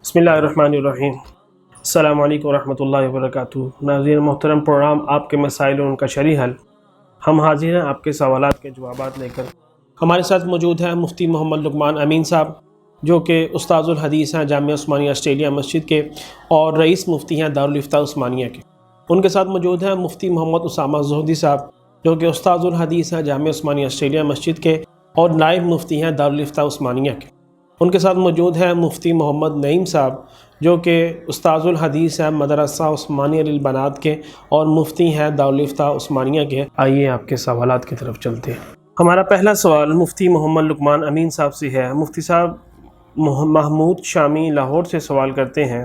بسم اللہ الرحمن الرحیم۔ السلام علیکم ورحمۃ اللہ وبرکاتہ۔ ناظرین محترم، پروگرام آپ کے مسائل اور ان کا شرعی حل، ہم حاضر ہیں آپ کے سوالات کے جوابات لے کر۔ ہمارے ساتھ موجود ہیں مفتی محمد لقمان امین صاحب، جو کہ استاذ الحدیث ہیں جامعہ عثمانیہ آسٹریلیا مسجد کے اور رئیس مفتی ہیں دارالافتاء عثمانیہ کے۔ ان کے ساتھ موجود ہیں مفتی محمد اسامہ زہدی صاحب، جو کہ استاذ الحدیث ہیں جامعہ عثمانیہ آسٹریلیا مسجد کے اور نائب مفتی ہیں دارالافتاء عثمانیہ کے۔ ان کے ساتھ موجود ہیں مفتی محمد نعیم صاحب، جو کہ استاذ الحدیث ہیں مدرسہ عثمانیہ للبنات کے اور مفتی ہیں دارالافتاء عثمانیہ کے۔ آئیے آپ کے سوالات کی طرف چلتے ہیں۔ ہمارا پہلا سوال مفتی محمد لقمان امین صاحب سے ہے۔ مفتی صاحب، محمود شامی لاہور سے سوال کرتے ہیں،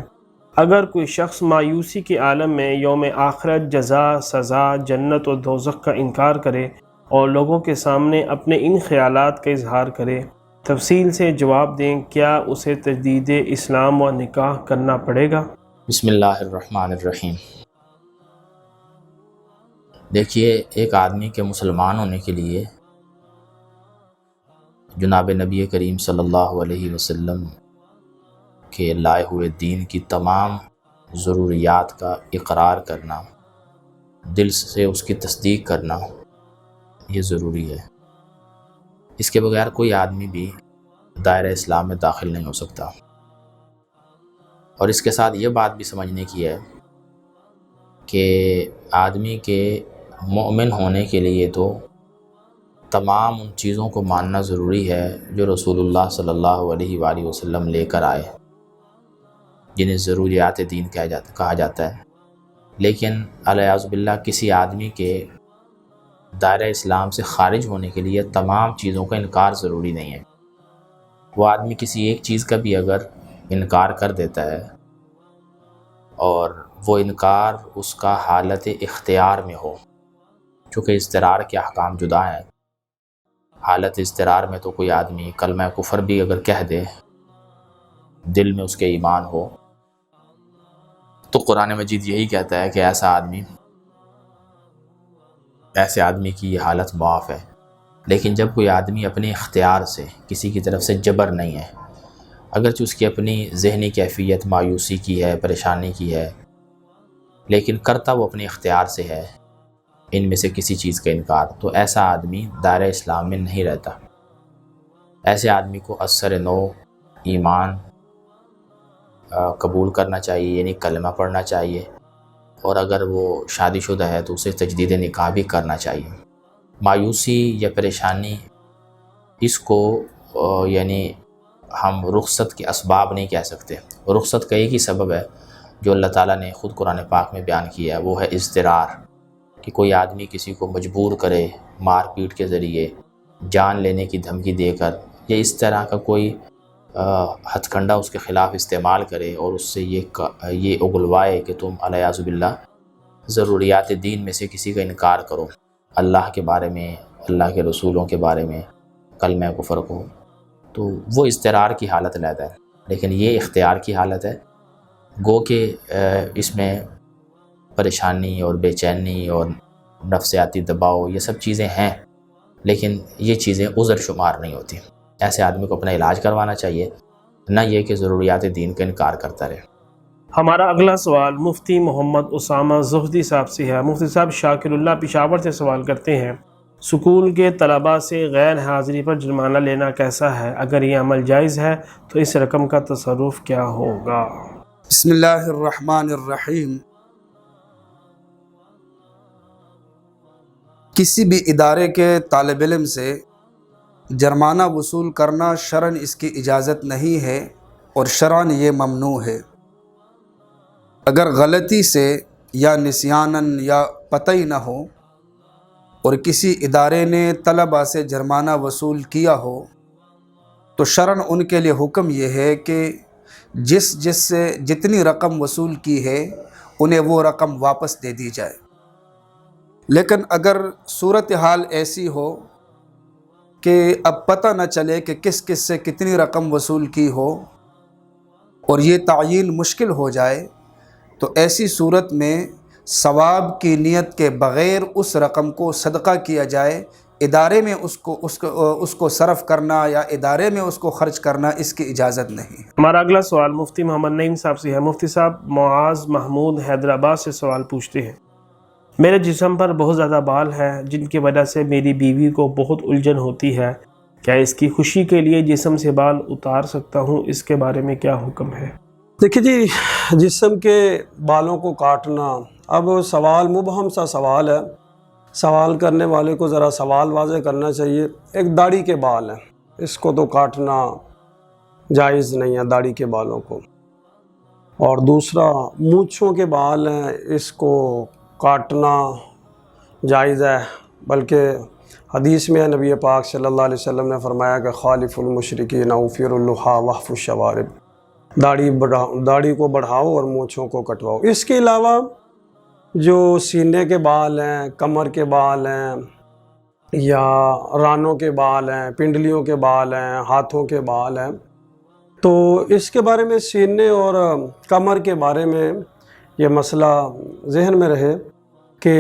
اگر کوئی شخص مایوسی کے عالم میں یوم آخرت، جزا، سزا، جنت اور دوزخ کا انکار کرے اور لوگوں کے سامنے اپنے ان خیالات کا اظہار کرے، تفصیل سے جواب دیں، کیا اسے تجدید اسلام و نکاح کرنا پڑے گا؟ بسم اللہ الرحمن الرحیم۔ دیکھیے، ایک آدمی کے مسلمان ہونے کے لیے جناب نبی کریم صلی اللہ علیہ وسلم کے لائے ہوئے دین کی تمام ضروریات کا اقرار کرنا، دل سے اس کی تصدیق کرنا، یہ ضروری ہے۔ اس کے بغیر کوئی آدمی بھی دائرہ اسلام میں داخل نہیں ہو سکتا۔ اور اس کے ساتھ یہ بات بھی سمجھنے کی ہے کہ آدمی کے مومن ہونے کے لیے تو تمام ان چیزوں کو ماننا ضروری ہے جو رسول اللہ صلی اللہ علیہ وآلہ وسلم لے کر آئے، جنہیں ضروریات دین کہا جاتا ہے۔ لیکن الیاذ باللہ کسی آدمی کے دائرہ اسلام سے خارج ہونے کے لیے تمام چیزوں کا انکار ضروری نہیں ہے۔ وہ آدمی کسی ایک چیز کا بھی اگر انکار کر دیتا ہے اور وہ انکار اس کا حالت اختیار میں ہو، چونکہ اضطرار کے احکام جدا ہیں۔ حالت اضطرار میں تو کوئی آدمی کلمہ کفر بھی اگر کہہ دے، دل میں اس کے ایمان ہو، تو قرآن مجید یہی کہتا ہے کہ ایسے آدمی کی یہ حالت معاف ہے۔ لیکن جب کوئی آدمی اپنے اختیار سے، کسی کی طرف سے جبر نہیں ہے، اگرچہ اس کی اپنی ذہنی کیفیت مایوسی کی ہے، پریشانی کی ہے، لیکن کرتا وہ اپنے اختیار سے ہے ان میں سے کسی چیز کا انکار، تو ایسا آدمی دائرہ اسلام میں نہیں رہتا۔ ایسے آدمی کو اثر نو ایمان قبول کرنا چاہیے، یعنی کلمہ پڑھنا چاہیے، اور اگر وہ شادی شدہ ہے تو اسے تجدید نکاح بھی کرنا چاہیے۔ مایوسی یا پریشانی، اس کو یعنی ہم رخصت کے اسباب نہیں کہہ سکتے۔ رخصت کا ایک ہی سبب ہے جو اللہ تعالیٰ نے خود قرآن پاک میں بیان کیا ہے، وہ ہے اضطرار، کہ کوئی آدمی کسی کو مجبور کرے مار پیٹ کے ذریعے، جان لینے کی دھمکی دے کر، یا اس طرح کا کوئی ہتھ کنڈا اس کے خلاف استعمال کرے اور اس سے یہ اگلوائے کہ تم الیاذ باللہ ضروریات دین میں سے کسی کا انکار کرو، اللہ کے بارے میں، اللہ کے رسولوں کے بارے میں، کلمہ کفر کو، تو وہ اضطرار کی حالت لیتا ہے۔ لیکن یہ اختیار کی حالت ہے، گو کہ اس میں پریشانی اور بے چینی اور نفسیاتی دباؤ یہ سب چیزیں ہیں، لیکن یہ چیزیں عذر شمار نہیں ہوتی۔ ایسے آدمی کو اپنا علاج کروانا چاہیے، نہ یہ کہ ضروریات دین کا انکار کرتا رہے۔ ہمارا اگلا سوال مفتی محمد اسامہ زہدی صاحب سے ہے۔ مفتی صاحب، شاکر اللہ پشاور سے سوال کرتے ہیں، سکول کے طلباء سے غیر حاضری پر جرمانہ لینا کیسا ہے؟ اگر یہ عمل جائز ہے تو اس رقم کا تصرف کیا ہوگا؟ بسم اللہ الرحمن الرحیم۔ کسی بھی ادارے کے طالب علم سے جرمانہ وصول کرنا شرعاً اس کی اجازت نہیں ہے اور شرعاً یہ ممنوع ہے۔ اگر غلطی سے یا نسیاناً یا پتہ ہی نہ ہو اور کسی ادارے نے طلباء سے جرمانہ وصول کیا ہو تو شرعاً ان کے لیے حکم یہ ہے کہ جس سے جتنی رقم وصول کی ہے انہیں وہ رقم واپس دے دی جائے۔ لیکن اگر صورتحال ایسی ہو کہ اب پتہ نہ چلے کہ کس سے کتنی رقم وصول کی ہو اور یہ تعیین مشکل ہو جائے، تو ایسی صورت میں ثواب کی نیت کے بغیر اس رقم کو صدقہ کیا جائے، ادارے میں اس کو صرف کرنا یا ادارے میں اس کو خرچ کرنا اس کی اجازت نہیں ہے۔ ہمارا اگلا سوال مفتی محمد نعیم صاحب سے ہے۔ مفتی صاحب، معاذ محمود حیدرآباد سے سوال پوچھتے ہیں، میرے جسم پر بہت زیادہ بال ہے جن کی وجہ سے میری بیوی کو بہت الجھن ہوتی ہے، کیا اس کی خوشی کے لیے جسم سے بال اتار سکتا ہوں؟ اس کے بارے میں کیا حکم ہے؟ دیکھیے جی، جسم کے بالوں کو کاٹنا اب سوال مبہم سا سوال ہے، سوال کرنے والے کو ذرا سوال واضح کرنا چاہیے۔ ایک داڑھی کے بال ہیں، اس کو تو کاٹنا جائز نہیں ہے، داڑھی کے بالوں کو۔ اور دوسرا مونچھوں کے بال ہیں، اس کو کاٹنا جائز ہے، بلکہ حدیث میں نبی پاک صلی اللہ علیہ وسلم نے فرمایا کہ خالف المشرکین اوفر اللحیٰ وحف الشوارب، داڑھی کو بڑھاؤ اور مونچھوں کو کٹواؤ۔ اس کے علاوہ جو سینے کے بال ہیں، کمر کے بال ہیں، یا رانوں کے بال ہیں، پنڈلیوں کے بال ہیں، ہاتھوں کے بال ہیں، تو اس کے بارے میں، سینے اور کمر کے بارے میں یہ مسئلہ ذہن میں رہے کہ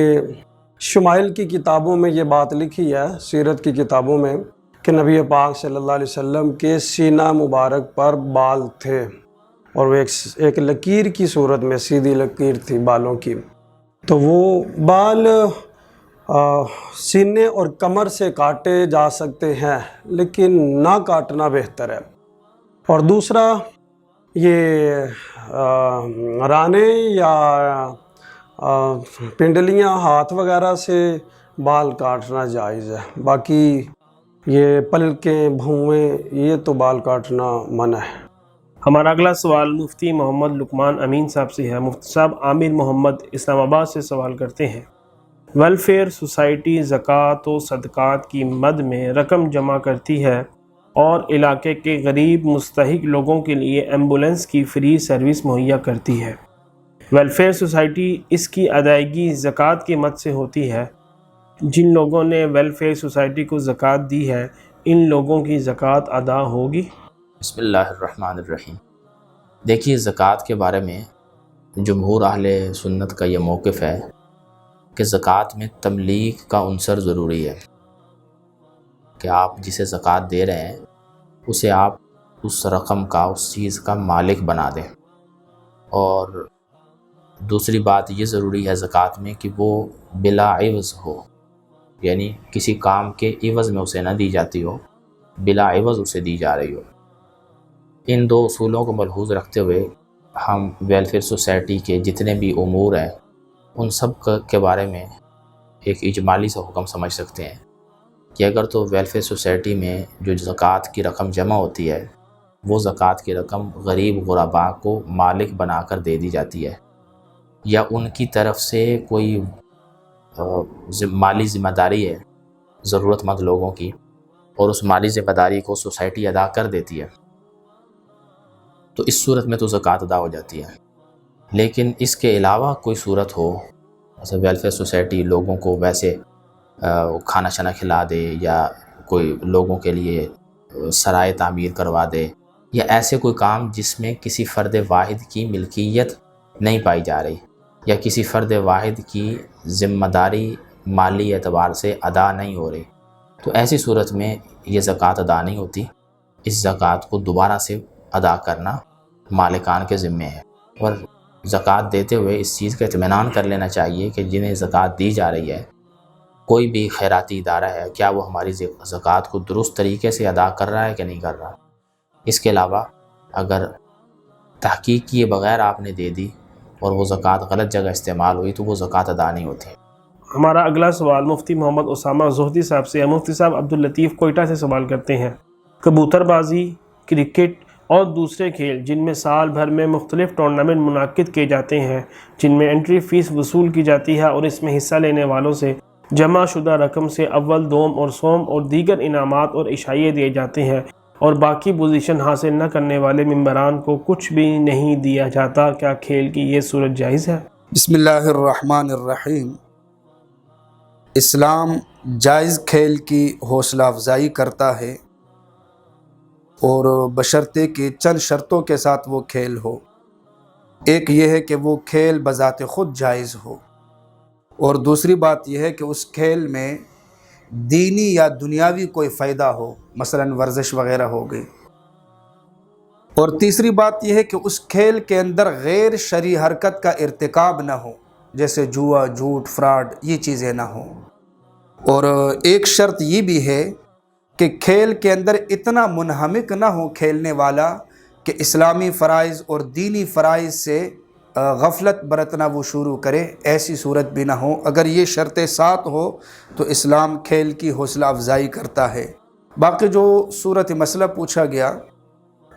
شمائل کی کتابوں میں یہ بات لکھی ہے، سیرت کی کتابوں میں، کہ نبی پاک صلی اللہ علیہ وسلم کے سینہ مبارک پر بال تھے، اور وہ ایک لکیر کی صورت میں، سیدھی لکیر تھی بالوں کی، تو وہ بال سینے اور کمر سے کاٹے جا سکتے ہیں، لیکن نہ کاٹنا بہتر ہے۔ اور دوسرا، یہ رانے یا پنڈلیاں، ہاتھ وغیرہ سے بال کاٹنا جائز ہے، باقی یہ پلکیں، بھویں، یہ تو بال کاٹنا منع ہے۔ ہمارا اگلا سوال مفتی محمد لقمان امین صاحب سے ہے۔ مفتی صاحب، عامر محمد اسلام آباد سے سوال کرتے ہیں، ویلفیئر سوسائٹی زکوٰۃ و صدقات کی مد میں رقم جمع کرتی ہے اور علاقے کے غریب مستحق لوگوں کے لیے ایمبولنس کی فری سروس مہیا کرتی ہے۔ ویلفیئر سوسائٹی اس کی ادائیگی زکوٰۃ کی مد سے ہوتی ہے۔ جن لوگوں نے ویلفیئر سوسائٹی کو زکوٰۃ دی ہے، ان لوگوں کی زکوٰۃ ادا ہوگی؟ بسم اللہ الرحمن الرحیم۔ دیکھیے، زکوٰۃ کے بارے میں جمہور اہل سنت کا یہ موقف ہے کہ زکوٰۃ میں تملیک کا عنصر ضروری ہے، کہ آپ جسے زکوٰۃ دے رہے ہیں اسے آپ اس رقم کا، اس چیز کا مالک بنا دیں۔ اور دوسری بات یہ ضروری ہے زکوٰۃ میں کہ وہ بلا عوض ہو، یعنی کسی کام کے عوض میں اسے نہ دی جاتی ہو، بلا عوض اسے دی جا رہی ہو۔ ان دو اصولوں کو ملحوظ رکھتے ہوئے ہم ویلفیئر سوسائٹی کے جتنے بھی امور ہیں ان سب کے بارے میں ایک اجمالی سا حکم سمجھ سکتے ہیں کہ اگر تو ویلفیئر سوسائٹی میں جو زکوٰۃ کی رقم جمع ہوتی ہے، وہ زکوٰۃ کی رقم غریب غرباء کو مالک بنا کر دے دی جاتی ہے، یا ان کی طرف سے کوئی مالی ذمہ داری ہے ضرورت مند لوگوں کی، اور اس مالی ذمہ داری کو سوسائٹی ادا کر دیتی ہے، تو اس صورت میں تو زکوٰۃ ادا ہو جاتی ہے۔ لیکن اس کے علاوہ کوئی صورت ہو، جیسے ویلفیئر سوسائٹی لوگوں کو ویسے کھانا شانا کھلا دے، یا کوئی لوگوں کے لیے سرائے تعمیر کروا دے، یا ایسے کوئی کام جس میں کسی فرد واحد کی ملکیت نہیں پائی جا رہی، یا کسی فرد واحد کی ذمہ داری مالی اعتبار سے ادا نہیں ہو رہی، تو ایسی صورت میں یہ زکوٰۃ ادا نہیں ہوتی۔ اس زکوٰۃ کو دوبارہ سے ادا کرنا مالکان کے ذمے ہے، اور زکوٰۃ دیتے ہوئے اس چیز کا اطمینان کر لینا چاہیے کہ جنہیں زکوٰۃ دی جا رہی ہے، کوئی بھی خیراتی ادارہ ہے، کیا وہ ہماری زکوٰۃ کو درست طریقے سے ادا کر رہا ہے کہ نہیں کر رہا۔ اس کے علاوہ اگر تحقیق کیے بغیر آپ نے دے دی اور وہ زکوٰۃ غلط جگہ استعمال ہوئی تو وہ زکوٰۃ ادا نہیں ہوتی۔ ہمارا اگلا سوال مفتی محمد اسامہ زہدی صاحب سے ہے۔ مفتی صاحب، عبداللطیف کوئٹہ سے سوال کرتے ہیں، کبوتر بازی، کرکٹ اور دوسرے کھیل جن میں سال بھر میں مختلف ٹورنامنٹ منعقد کیے جاتے ہیں، جن میں انٹری فیس وصول کی جاتی ہے اور اس میں حصہ لینے والوں سے جمع شدہ رقم سے اول، دوم اور سوم اور دیگر انعامات اور عشائیے دیے جاتے ہیں، اور باقی پوزیشن حاصل نہ کرنے والے ممبران کو کچھ بھی نہیں دیا جاتا، کیا کھیل کی یہ صورت جائز ہے؟ بسم اللہ الرحمن الرحیم۔ اسلام جائز کھیل کی حوصلہ افزائی کرتا ہے، اور بشرطے کہ چند شرطوں کے ساتھ وہ کھیل ہو۔ ایک یہ ہے کہ وہ کھیل بذات خود جائز ہو، اور دوسری بات یہ ہے کہ اس کھیل میں دینی یا دنیاوی کوئی فائدہ ہو، مثلا ورزش وغیرہ ہو گئی۔ اور تیسری بات یہ ہے کہ اس کھیل کے اندر غیر شرعی حرکت کا ارتکاب نہ ہو، جیسے جوا، جھوٹ، فراڈ، یہ چیزیں نہ ہوں۔ اور ایک شرط یہ بھی ہے کہ کھیل کے اندر اتنا منہمک نہ ہو کھیلنے والا کہ اسلامی فرائض اور دینی فرائض سے غفلت برتنا وہ شروع کرے، ایسی صورت بھی نہ ہو۔ اگر یہ شرطیں ساتھ ہو تو اسلام کھیل کی حوصلہ افزائی کرتا ہے۔ باقی جو صورت مسئلہ پوچھا گیا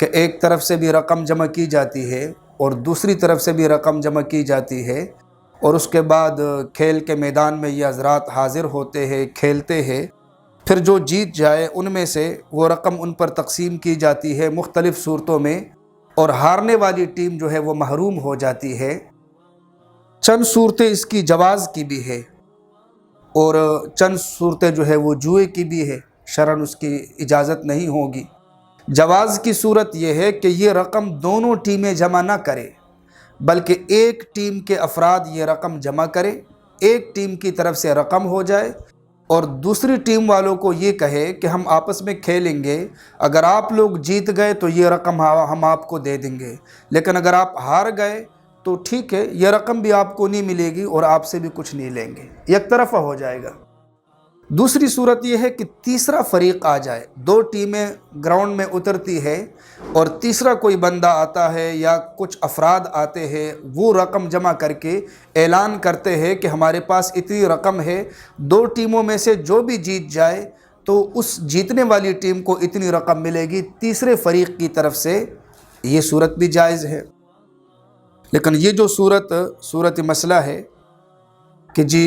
کہ ایک طرف سے بھی رقم جمع کی جاتی ہے اور دوسری طرف سے بھی رقم جمع کی جاتی ہے، اور اس کے بعد کھیل کے میدان میں یہ حضرات حاضر ہوتے ہیں، کھیلتے ہیں، پھر جو جیت جائے ان میں سے وہ رقم ان پر تقسیم کی جاتی ہے مختلف صورتوں میں، اور ہارنے والی ٹیم جو ہے وہ محروم ہو جاتی ہے۔ چند صورتیں اس کی جواز کی بھی ہے اور چند صورتیں جو ہے وہ جوئے کی بھی ہے، شرعاً اس کی اجازت نہیں ہوگی۔ جواز کی صورت یہ ہے کہ یہ رقم دونوں ٹیمیں جمع نہ کرے، بلکہ ایک ٹیم کے افراد یہ رقم جمع کرے، ایک ٹیم کی طرف سے رقم ہو جائے، اور دوسری ٹیم والوں کو یہ کہے کہ ہم آپس میں کھیلیں گے، اگر آپ لوگ جیت گئے تو یہ رقم ہم آپ کو دے دیں گے، لیکن اگر آپ ہار گئے تو ٹھیک ہے، یہ رقم بھی آپ کو نہیں ملے گی اور آپ سے بھی کچھ نہیں لیں گے، یک طرفہ ہو جائے گا۔ دوسری صورت یہ ہے کہ تیسرا فریق آ جائے، دو ٹیمیں گراؤنڈ میں اترتی ہے اور تیسرا کوئی بندہ آتا ہے یا کچھ افراد آتے ہیں، وہ رقم جمع کر کے اعلان کرتے ہیں کہ ہمارے پاس اتنی رقم ہے، دو ٹیموں میں سے جو بھی جیت جائے تو اس جیتنے والی ٹیم کو اتنی رقم ملے گی تیسرے فریق کی طرف سے، یہ صورت بھی جائز ہے۔ لیکن یہ جو صورت مسئلہ ہے کہ جی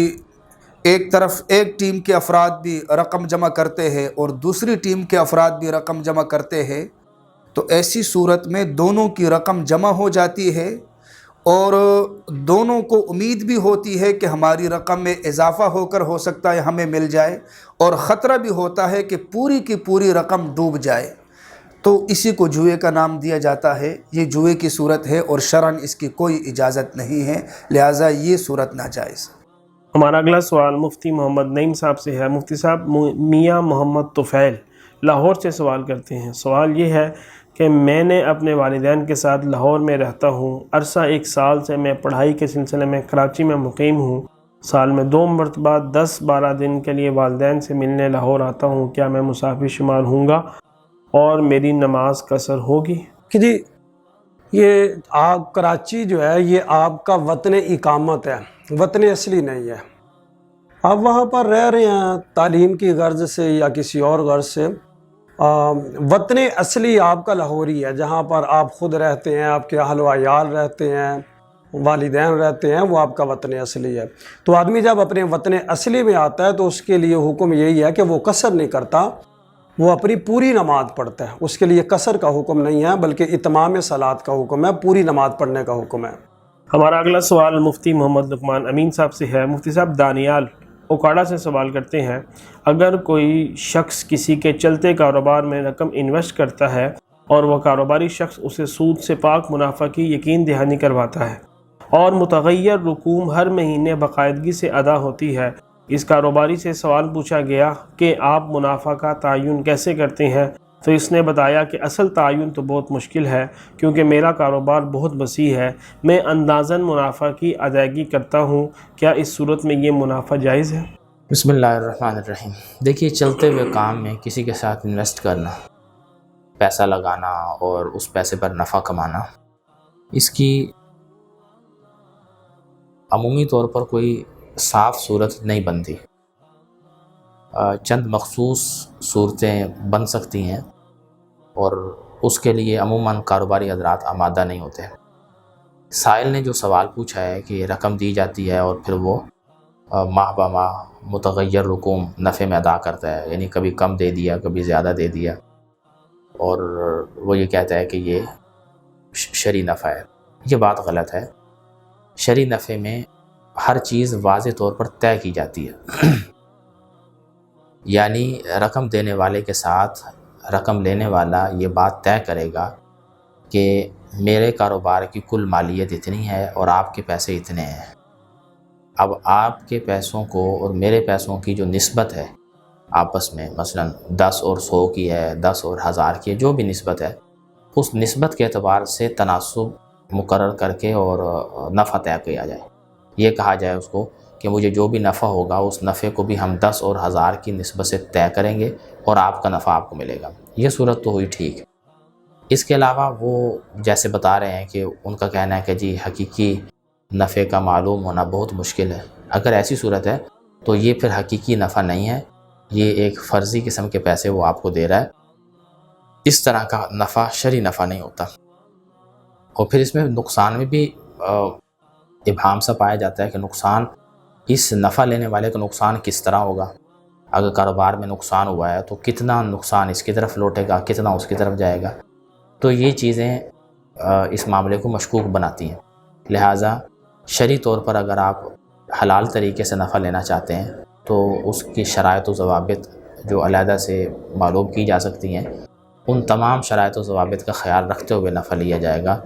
ایک طرف ایک ٹیم کے افراد بھی رقم جمع کرتے ہیں اور دوسری ٹیم کے افراد بھی رقم جمع کرتے ہیں، تو ایسی صورت میں دونوں کی رقم جمع ہو جاتی ہے اور دونوں کو امید بھی ہوتی ہے کہ ہماری رقم میں اضافہ ہو کر ہو سکتا ہے ہمیں مل جائے، اور خطرہ بھی ہوتا ہے کہ پوری کی پوری رقم ڈوب جائے، تو اسی کو جوئے کا نام دیا جاتا ہے۔ یہ جوئے کی صورت ہے اور شرعاً اس کی کوئی اجازت نہیں ہے، لہٰذا یہ صورت ناجائز ہے۔ ہمارا اگلا سوال مفتی محمد نعیم صاحب سے ہے۔ مفتی صاحب، میاں محمد طفیل لاہور سے سوال کرتے ہیں۔ سوال یہ ہے کہ میں نے اپنے والدین کے ساتھ لاہور میں رہتا ہوں، عرصہ 1 سال سے میں پڑھائی کے سلسلے میں کراچی میں مقیم ہوں، سال میں 2 مرتبہ 10-12 دن کے لیے والدین سے ملنے لاہور آتا ہوں، کیا میں مسافر شمار ہوں گا اور میری نماز قصر ہوگی؟ کہ جی یہ آپ کراچی جو ہے یہ آپ کا وطن اقامت ہے، وطن اصلی نہیں ہے۔ آپ وہاں پر رہ رہے ہیں تعلیم کی غرض سے یا کسی اور غرض سے، وطن اصلی آپ کا لاہوری ہے، جہاں پر آپ خود رہتے ہیں، آپ کے اہل و عیال رہتے ہیں، والدین رہتے ہیں، وہ آپ کا وطن اصلی ہے۔ تو آدمی جب اپنے وطن اصلی میں آتا ہے تو اس کے لیے حکم یہی ہے کہ وہ قصر نہیں کرتا، وہ اپنی پوری نماز پڑھتا ہے۔ اس کے لیے قصر کا حکم نہیں ہے بلکہ اتمام صلاۃ کا حکم ہے، پوری نماز پڑھنے کا حکم ہے۔ ہمارا اگلا سوال مفتی محمد لقمان امین صاحب سے ہے۔ مفتی صاحب، دانیال اوکاڑا سے سوال کرتے ہیں، اگر کوئی شخص کسی کے چلتے کاروبار میں رقم انویسٹ کرتا ہے اور وہ کاروباری شخص اسے سود سے پاک منافع کی یقین دہانی کرواتا ہے اور متغیر رقوم ہر مہینے باقاعدگی سے ادا ہوتی ہے، اس کاروباری سے سوال پوچھا گیا کہ آپ منافع کا تعین کیسے کرتے ہیں، تو اس نے بتایا کہ اصل تعین تو بہت مشکل ہے کیونکہ میرا کاروبار بہت وسیع ہے، میں اندازاً منافع کی ادائیگی کرتا ہوں، کیا اس صورت میں یہ منافع جائز ہے؟ بسم اللہ الرحمن الرحیم۔ دیکھیے، چلتے ہوئے کام میں کسی کے ساتھ انویسٹ کرنا، پیسہ لگانا اور اس پیسے پر نفع کمانا، اس کی عمومی طور پر کوئی صاف صورت نہیں بنتی۔ چند مخصوص صورتیں بن سکتی ہیں اور اس کے لیے عموماً کاروباری حضرات آمادہ نہیں ہوتے۔ سائل نے جو سوال پوچھا ہے کہ رقم دی جاتی ہے اور پھر وہ ماہ بہ ماہ متغیر رقوم نفع میں ادا کرتا ہے، یعنی کبھی کم دے دیا کبھی زیادہ دے دیا، اور وہ یہ کہتا ہے کہ یہ شرعی نفع ہے، یہ بات غلط ہے۔ شرعی نفع میں ہر چیز واضح طور پر طے کی جاتی ہے، یعنی رقم دینے والے کے ساتھ رقم لینے والا یہ بات طے کرے گا کہ میرے کاروبار کی کل مالیت اتنی ہے اور آپ کے پیسے اتنے ہیں۔ اب آپ کے پیسوں کو اور میرے پیسوں کی جو نسبت ہے آپس میں مثلا 10 اور 100 کی ہے، 10 اور 1000 کی ہے، جو بھی نسبت ہے اس نسبت کے اعتبار سے تناسب مقرر کر کے اور نفع طے کیا جائے. یہ کہا جائے اس کو کہ مجھے جو بھی نفع ہوگا اس نفع کو بھی ہم 10 اور 1000 کی نسبت سے طے کریں گے اور آپ کا نفع آپ کو ملے گا. یہ صورت تو ہوئی ٹھیک. اس کے علاوہ وہ جیسے بتا رہے ہیں کہ ان کا کہنا ہے کہ جی حقیقی نفع کا معلوم ہونا بہت مشکل ہے. اگر ایسی صورت ہے تو یہ پھر حقیقی نفع نہیں ہے، یہ ایک فرضی قسم کے پیسے وہ آپ کو دے رہا ہے. اس طرح کا نفع شرعی نفع نہیں ہوتا. اور پھر اس میں نقصان میں بھی ابہام سا پایا جاتا ہے کہ نقصان اس نفع لینے والے کا نقصان کس طرح ہوگا. اگر کاروبار میں نقصان ہوا ہے تو کتنا نقصان اس کی طرف لوٹے گا، کتنا اس کی طرف جائے گا. تو یہ چیزیں اس معاملے کو مشکوک بناتی ہیں. لہٰذا شرعی طور پر اگر آپ حلال طریقے سے نفع لینا چاہتے ہیں تو اس کی شرائط و ضوابط جو علیحدہ سے معلوم کی جا سکتی ہیں، ان تمام شرائط و ضوابط کا خیال رکھتے ہوئے نفع لیا جائے گا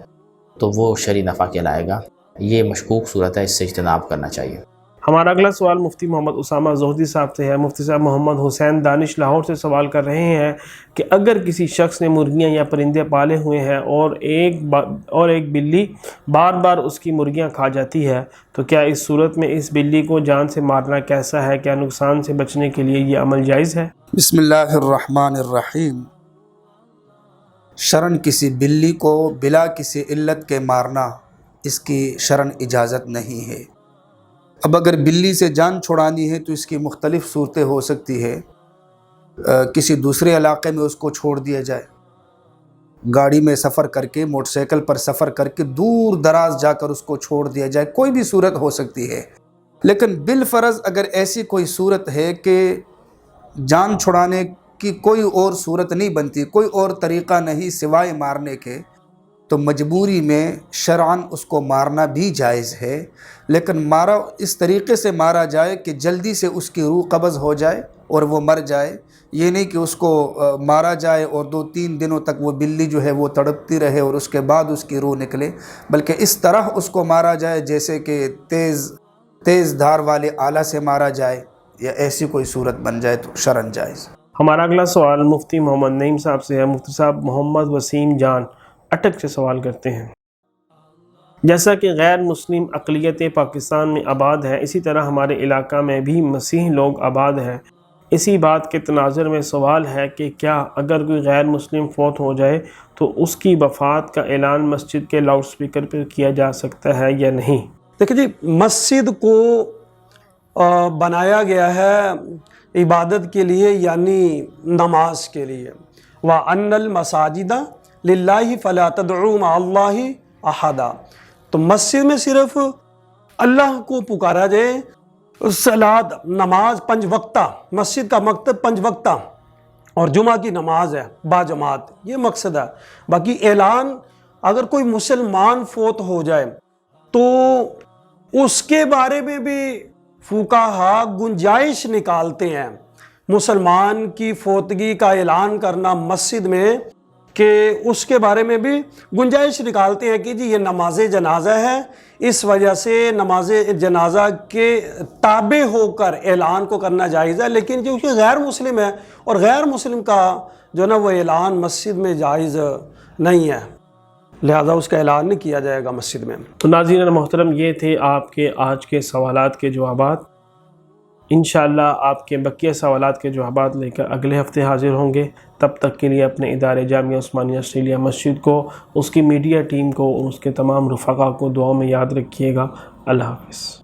تو وہ شرعی نفع کہلائے گا. یہ مشکوک صورت ہے، اس سے اجتناب کرنا چاہیے. ہمارا اگلا سوال مفتی محمد اسامہ زہدی صاحب سے ہے. مفتی صاحب محمد حسین دانش لاہور سے سوال کر رہے ہیں کہ اگر کسی شخص نے مرغیاں یا پرندے پالے ہوئے ہیں اور ایک بلی بار بار اس کی مرغیاں کھا جاتی ہے تو کیا اس صورت میں اس بلی کو جان سے مارنا کیسا ہے؟ کیا نقصان سے بچنے کے لیے یہ عمل جائز ہے؟ بسم اللہ الرحمن الرحیم. شرعاً کسی بلی کو بلا کسی علت کے مارنا اس کی شرعاً اجازت نہیں ہے. اب اگر بلی سے جان چھڑانی ہے تو اس کی مختلف صورتیں ہو سکتی ہے. کسی دوسرے علاقے میں اس کو چھوڑ دیا جائے، گاڑی میں سفر کر کے، موٹر سائیکل پر سفر کر کے دور دراز جا کر اس کو چھوڑ دیا جائے، کوئی بھی صورت ہو سکتی ہے. لیکن بالفرض اگر ایسی کوئی صورت ہے کہ جان چھڑانے کی کوئی اور صورت نہیں بنتی، کوئی اور طریقہ نہیں سوائے مارنے کے، تو مجبوری میں شرعاً اس کو مارنا بھی جائز ہے. لیکن اس طریقے سے مارا جائے کہ جلدی سے اس کی روح قبض ہو جائے اور وہ مر جائے. یہ نہیں کہ اس کو مارا جائے اور 2-3 دنوں تک وہ بلی جو ہے وہ تڑپتی رہے اور اس کے بعد اس کی روح نکلے، بلکہ اس طرح اس کو مارا جائے جیسے کہ تیز دھار والے آلہ سے مارا جائے، یا ایسی کوئی صورت بن جائے تو شرعاً جائز. ہمارا اگلا سوال مفتی محمد نعیم صاحب سے ہے. مفتی صاحب محمد وسیم جان اٹک سے سوال کرتے ہیں. جیسا کہ غیر مسلم اقلیتیں پاکستان میں آباد ہیں، اسی طرح ہمارے علاقہ میں بھی مسیحی لوگ آباد ہیں. اسی بات کے تناظر میں سوال ہے کہ کیا اگر کوئی غیر مسلم فوت ہو جائے تو اس کی وفات کا اعلان مسجد کے لاؤڈ سپیکر پر کیا جا سکتا ہے یا نہیں؟ دیکھیں جی، مسجد کو بنایا گیا ہے عبادت کے لیے، یعنی نماز کے لیے. وَأَنَّ الْمَسَاجِدَ لِلَّهِ فَلَا تَدْعُوا مَعَ اللَّهِ أَحَدًا. تو مسجد میں صرف اللہ کو پکارا جائے. صلاۃ نماز 5 وقتہ، مسجد کا مقصد 5 وقتہ اور جمعہ کی نماز ہے باجماعت، یہ مقصد ہے. باقی اعلان اگر کوئی مسلمان فوت ہو جائے تو اس کے بارے میں بھی فقہا گنجائش نکالتے ہیں مسلمان کی فوتگی کا اعلان کرنا مسجد میں، کہ اس کے بارے میں بھی گنجائش نکالتے ہیں کہ جی یہ نماز جنازہ ہے، اس وجہ سے نماز جنازہ کے تابع ہو کر اعلان کو کرنا جائز ہے. لیکن جو غیر مسلم ہے اور غیر مسلم کا جو نا وہ اعلان مسجد میں جائز نہیں ہے، لہذا اس کا اعلان نہیں کیا جائے گا مسجد میں. تو ناظرین محترم، یہ تھے آپ کے آج کے سوالات کے جوابات. انشاءاللہ آپ کے بقیہ سوالات کے جوابات لے کر اگلے ہفتے حاضر ہوں گے. تب تک کے لیے اپنے ادارے جامعہ عثمانیہ آسٹریلیا مسجد کو، اس کی میڈیا ٹیم کو اور اس کے تمام رفقا کو دعاؤں میں یاد رکھیے گا. اللہ حافظ.